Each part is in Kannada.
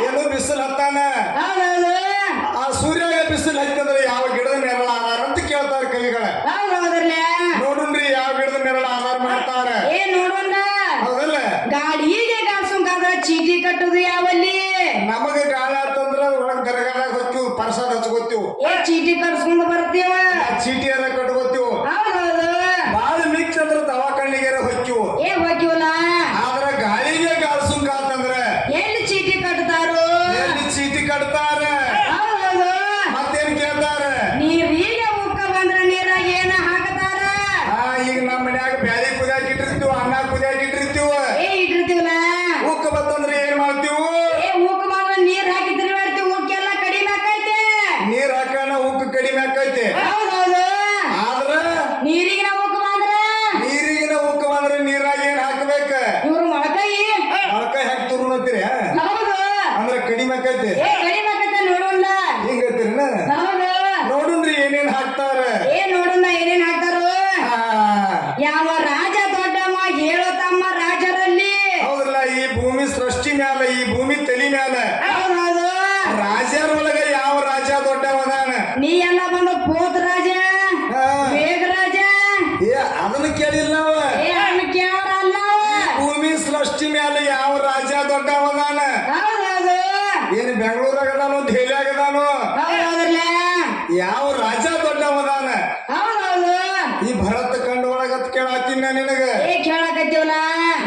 ಏನು ಬಿಸಿಲು ಹತ್ತಾನ ಹೌದೌದು ಆ ಸೂರ್ಯಾಗ ಬಿಸಿಲು ಹತ್ತಂದ್ರೆ ಯಾವ ಗಿಡದ ನೆರಳ ಆಧಾರ ಅಂತ ಕೇಳ್ತಾರ ಕವಿಗಳ ಹೌದೌದ್ರಲ್ಲ ನೋಡುನ್ರಿ ಯಾವ ಗಿಡದ ನೆರಳ ಆಧಾರ ಮಾಡ್ತಾರ ನೋಡೋಣ ಹೌದಲ್ಲ ಗಾಡಿಗೆ ಗಾಡ್ಸೋಂಗಾದ್ರ ಚೀಟಿ ಕಟ್ಟುದು ಯಾವಲ್ಲಿ ನಮಗ ಗಾಳಿ ಆತಂದ್ರ ಒಳಗ್ ದರಗಾದಾಗ ಹೊಕ್ಕಿವ್ ಪರ್ಸಾದ ಹಚ್ಕೋತೀವ್ ಚೀಟಿ ಕಟ್ಸ್ಕೊಂಡ್ ಬರ್ತೀವ ಚೀಟಿಯರ ಕಟ್ಕೋತೀವ್ ಹೌದೌದು ಬಾಳ ಮಿಕ್ಸ್ ಅಂದ್ರ ದವಾಖಾನಿಗೆರ ಹೊಕ್ಕಿವ್ ಹೋಗಿವಲ್ಲ ಆದ್ರ ಗಾಳಿಗೆ ಗಾಡ್ಸೋಂಗಾತಂದ್ರ ಎಲ್ಲಿ ಚೀಟಿ ಕಟ್ತಾರೋ ಎಲ್ಲಿ ಚೀಟಿ ಕಟ್ತಾರ ಹೌದೌದು ಮತ್ತೇನ್ ಕೇಳ್ತಾರ ನೀರಿಗೆ ಉಕ್ಕ ಬಂದ್ರ ನೀರಾಗ ಏನ ಹಾಕತಾರ ಈಗ ನಮ್ಮ ಮನ್ಯಾಗ ಬ್ಯಾಳಿ ಕುದಿಯಾಕ ಇಟ್ಟಿರ್ತೀವ್ ಅನ್ನ ಕುದಿಯಾಕ ಇಟ್ಟಿರ್ತೀವ್ ಇಟ್ಟಿರ್ತೀವಲ್ಲ ಉಕ್ಕ ಬತ್ತಂದ್ರ ಏನ್ ಮಾಡ್ತೀವ್ ಉಕ್ಕ ಬಂದ್ರ ನೀರ್ ಹಾಕಿ ತಿರುಗಾಡ್ತೀವಿ ಉಕ್ಕೆಲ್ಲ ಕಡಿಮೆ ಆಕೈತೆ ನೀರ್ ಹಾಕಣ ಉಕ್ಕ ಕಡಿಮೆ ಆಕೈತಿ ಹೌದೌದು ಆದ್ರ ನೀರಿಗಿನ ಉಕ್ಕ ಬಂದ್ರ ನೀರಿಗಿನ ಉಕ್ಕ ಬಂದ್ರ ನೀರಾಗ ಏನ್ ಹಾಕ್ಬೇಕ ಇವ್ರು ಮೊಳಕೈ ಮೊಳಕಾಯಿ ಹಾಕಿ ತುರುನತ್ತೀರಿ ಹೌದು ಅಂದ್ರ ಕಡಿಮೆ ಆಕೈತಿ ಕಡಿಮೆ ಆಕೈತೆ ನೋಡೋಣ ಹಿಂಗತ್ತೀರಿನ ಹೌದು ನೋಡುನ್ರಿ ಏನೇನ್ ಹಾಕ್ತಾರ ನೋಡೋಣ ಏನೇನ್ ಹಾಕ್ತಾರೋ ಯಾವ ರಾಜ ದೊಡ್ಡಮ್ಮ ಹೇಳೋ ತಮ್ಮ ರಾಜರಲ್ಲಿ ಹೌದಲ್ಲ ಈ ಭೂಮಿ ಸೃಷ್ಟಿ ಮ್ಯಾಲ ಈ ಭೂಮಿ ತಲಿ ಮ್ಯಾಲ ಹೌದೌದು ರಾಜರ ಒಳಗ ಯಾವ ರಾಜ ದೊಡ್ಡವದಾನ ನೀ ಎಲ್ಲ ಬಂದು ಪೋತ್ ರಾಜ ಬೇಗ ರಾಜ ಅದನ್ನ ಕೇಳಿಲ್ಲ ನಾವ ಅದನ್ನ ಕೇಳಲ್ಲ ಭೂಮಿ ಸೃಷ್ಟಿ ಮ್ಯಾಲ ಯಾವ ರಾಜ ದೊಡ್ಡವದಾನ ಹೌದೌದು ಏನ್ ಬೆಂಗಳೂರಾಗದಾನು ದೆಹಲಿಯಾಗದಾನು ಹೌದೌದ್ರಲ್ಲ ಯಾವ ರಾಜ ದೊಡ್ಡವದಾನ ಹೌದೌದು ಈ ಭರತ ಕಂಡ ಒಳಗತ್ ಕೇಳಾತೀನಿ ನಿನಗ ಕೇಳಕತ್ತೀವಲ್ಲ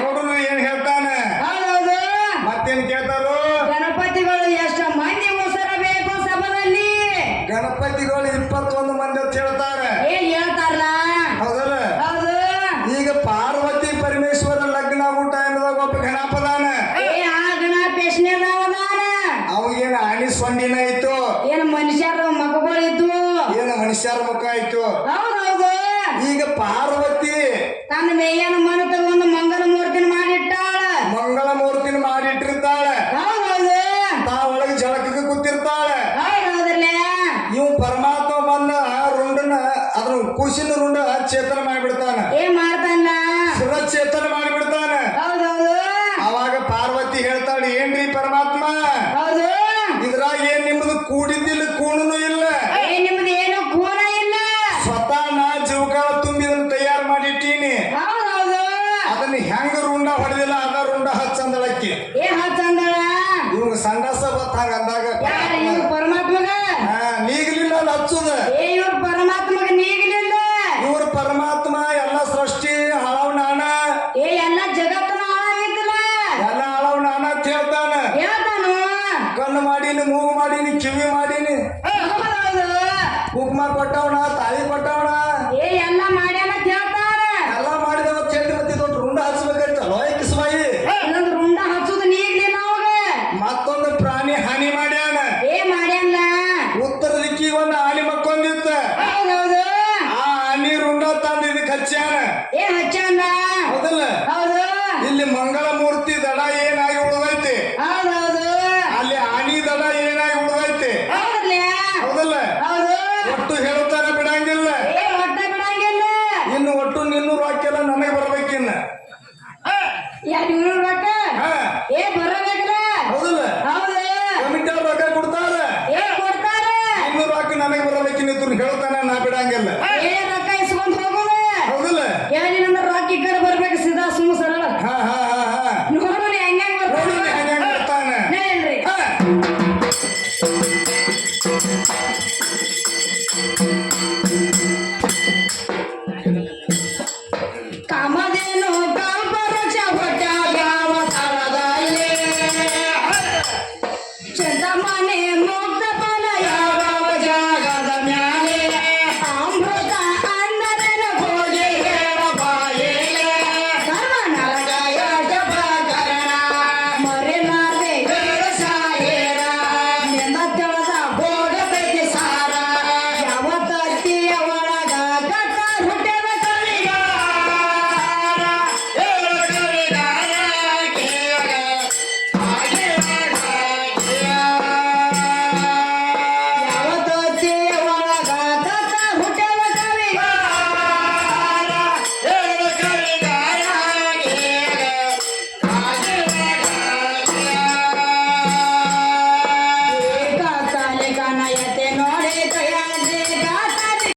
ನೋಡುನು ಏನ್ ಹೇಳ್ತಾನ ಹೌದೌದು ಮತ್ತೇನ್ ಕೇಳ್ತಾರು ಗಣಪತಿಗಳು ಎಷ್ಟ ಮಂದಿ ಉಸರ ಬೇಕು ಸಭದಲ್ಲಿ ಗಣಪತಿಗಳು 21 ಮಂದಿ ಅಂತ ಹೇಳ್ತಾರ ಹೇಳ್ತಾರಲ್ಲ ಹೌದಲ್ಲ ಹೌದು ಈಗ ಪಾರ್ವತಿ ಪರಮೇಶ್ವರ ಲಗ್ನ ಆಗೋ ಟೈಮ್ದಾಗ ಒಬ್ಬ ಗಣಪದಾನ ಆ ಗಣಪೇಶ್ನೇದಾನ ಅವಾಗೇನ ಆಣಿ ಸೊಂಡಿನ ಇತ್ತು ಏನ್ ಮನುಷ್ಯರ ಮಕ್ಕಳು ಇದ್ದು ಏನ ಮನುಷ್ಯರ ಮುಖ ಆಯ್ತು ಹೌದೌದು ಈಗ ಪಾರ್ವತಿ ತನ್ನ ಮೇಯನ ಮನ ತಗೊಂಡು ಮಂಗಲ ಮೂರ್ತಿನ ಮಾಡಿಟ್ಟಾಳ ಮಂಗಳ ಮೂರ್ತಿನ ಮಾಡಿಟ್ಟಿರ್ತಾಳ ಹೌದೌದು ತಾ ಒಳಗೆ ಜಳಕಕ್ಕೆ ಕೂತಿರ್ತಾಳ ಹೌದೌದ್ರಲ್ಲ ಇವ್ ಪರಮಾತ್ಮ ಬಂದ ರುಂಡನ ಅದ್ರ ಕುಶಿನ ರುಂಡ ಚೇತನ ಮಾಡಿಬಿಡ್ತಾನ ಮಾಡ್ತಾನ ಸುರಚೇತನ ಮಾಡಿಬಿಡ್ತಾನ ಹೌದೌದು ಅವಾಗ ಪಾರ್ವತಿ ಹೇಳ್ತಾಳೆ ಏನ್ರಿ ಪರಮಾತ್ಮ ಹೌದು ಇದ್ರಾಗ ಏನ್ ನಿಮ್ದು ಕೂಡಿದ್ದಿಲ್ಲ ಕೂಣನು ಇಲ್ಲ ನಿಮ್ದು ಏನು ಕೂನ ಇಲ್ಲ ಸ್ವತಃ ನಾ ಜೀವಕಾಲ ತುಂಬಿ ಇದನ್ನ ತಯಾರು ಮಾಡಿಟ್ಟೀನಿ ಹೌದೌದು ಅದನ್ನ ಹೆಂಗ ರುಂಡ ಹೊಡೆದಿಲ್ಲ ಅದ ರುಂಡ ಹಚ್ಚಂದಳಕ್ಕಿ ಹಚ್ಚಂದಳ ಇವಂಗ ಸಂಡಾಸ ಬತ್ತಾಗ ಅಂದಾಗ ಇವ್ರ ಪರಮಾತ್ಮಗ ನೀಗಲಿಲ್ಲ ಅಲ್ಲಿ ಹಚ್ಚುದ ಇವ್ರ ಪರಮಾತ್ಮಗ ನೀಗಲಿಲ್ಲ ಇವ್ರ ಪರಮಾತ್ಮ ಎಲ್ಲ ಸೃಷ್ಟಿ ಹಳವ್ ನಾನ ಎಲ್ಲ ಜಗತ್ತನ ಆಗಿತ್ತಲ್ಲ ಎಲ್ಲ ಹಳವ್ ನಾನ ಅಂತ ಹೇಳ್ತಾನ ಹೇಳ್ತಾನು ಕಣ್ಣು ಮಾಡೀನಿ ಮೂಗು ಮಾಡೀನಿ ಕಿವಿ ಮಾಡೀನಿ ಹೌದೌದು ಕುಕ್ಮ ಕೊಟ್ಟವಣ ತಾಳಿ ಕೊಟ್ಟವಣ ಎಲ್ಲ ಮಾಡ್ಯಾನ ಅಂತ ಹೇಳ್ತಾರ ಎಲ್ಲ ಮಾಡಿದವ ಚೆಂಡು ಮತ್ತೆ ದೊಡ್ಡ ರುಂಡ ಹಚ್ಬೇಕಂತಲ್ಲ ಕಿಸ್ಮಾಯಿ ಇನ್ನೊಂದು ರುಂಡ ಹಚ್ಚುದು ನೀಗ್ಲಿಲ್ಲ ಅವಾಗ ಮತ್ತೊಂದು ಪ್ರಾಣಿ ಹಾನಿ ಮಾಡ್ಯಾನ ಮಾಡ್ಯಾನ ಉತ್ತರ ದಿಕ್ಕಿಗೆ ಒಂದು ಆನಿ ಮಕ್ಕೊಂದಿತ್ತ ಹೌದೌದು ಆ ಆನಿ ರುಂಡ ತಂದು ಇದಕ್ಕೆ ಹಚ್ಚಾನ ಹಚ್ಚಂದ ಹೌದಲ್ಲ ಹೌದು ಇಲ್ಲಿ ಮಂಗಳ ಮೂರ್ತಿ ದಡ ಏನಾಗಿ ಉಳಿದೈತಿ ಹೌದೌದು ಅಲ್ಲಿ ಆನಿ ದಡ ಏನಾಗಿ ಉಳಿದೈತಿ ಹೌದಲ್ಲ ಹೌದಲ್ಲ ಹೌದು ಒಟ್ಟು ಹೇಳ್ತಾರ ಬಿಡಂಗಿಲ್ಲ ಹೊಟ್ಟ ಬಿಡಂಗಿಲ್ಲ ಇನ್ನು ಒಟ್ಟು ನಿನ್ನೂರು ರೊಕ್ಕೆಲ್ಲ ನನಗೆ ಬರ್ಬೇಕಿನ್ನ ಇವ್ರು ರೊಕ್ಕ ಹಾ ಬರಬೇಕಲ್ಲ ಹೌದಲ್ಲ ಹೌದು ಕಮಿಟಿ ಅವ್ರು ರೊಕ್ಕ ಕೊಡ್ತಾರ ಕೊಡ್ತಾರ ಇನ್ನೂರು ರೊಕ್ಕ ನನಗೆ ಬರ್ಬೇಕಿನ್ನ ಹೇಳ್ತಾನ ನಾ ಬಿಡಂಗಿಲ್ಲ ರೊಕ್ಕ ಇಸ್ಕೊಂಡ್ ಹೋಗೋದು ಹೌದಲ್ಲ ಏನಿಲ್ಲ ರೊಕ್ಕ ಈ ಕಡೆ